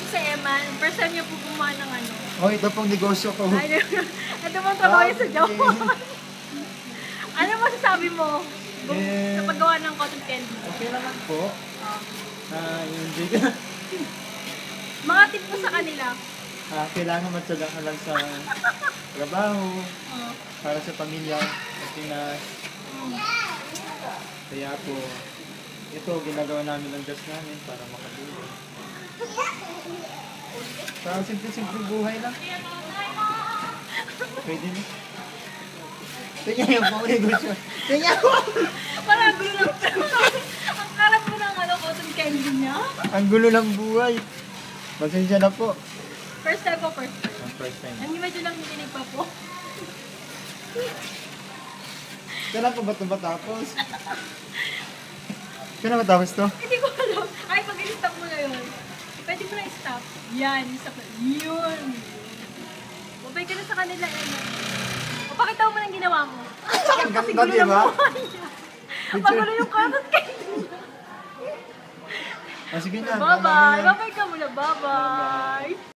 si Eman. First time niya po gumawa ng ano. Oh, ito pong negosyo ko. Ay, ito pong trabaho niya sa Japan. Ano masasabi mo sa paggawa ng cotton candy? Okay naman po. Hindi ka. Mga tip mo sa kanila. Kailangan matyaga ka lang sa trabaho, Oh. para sa pamilya, sa Pinas. Kaya po, ito ginagawa namin ng gas namin para makatulong. Parang simple-simple buhay lang. Pwede na. Tingnan yung pang negosyo. Tingnan mo! Parang gulo lang. Ang kalat mo ng ano, cotton candy niya. Ang gulo ng buhay. Pasensya na po. First time po, first time. Ang first time. Ang medyo lang nilinig pa po. Kailan pa ba ito matapos? Kailan matapos to? Hindi ko alam. Ay, pag i-stop mo na yun. Pwede mo na i-stop. Yan, i-stop na. Yun. Babay ka na sa kanila, Emma. O, pakita mo ng ginawa mo. Ang Kasi ganda, gulo di ng ba? buhay niya. Pagulo yung cotton candy. Sige na. Bye-bye. Bye-bye ka muna. Bye-bye.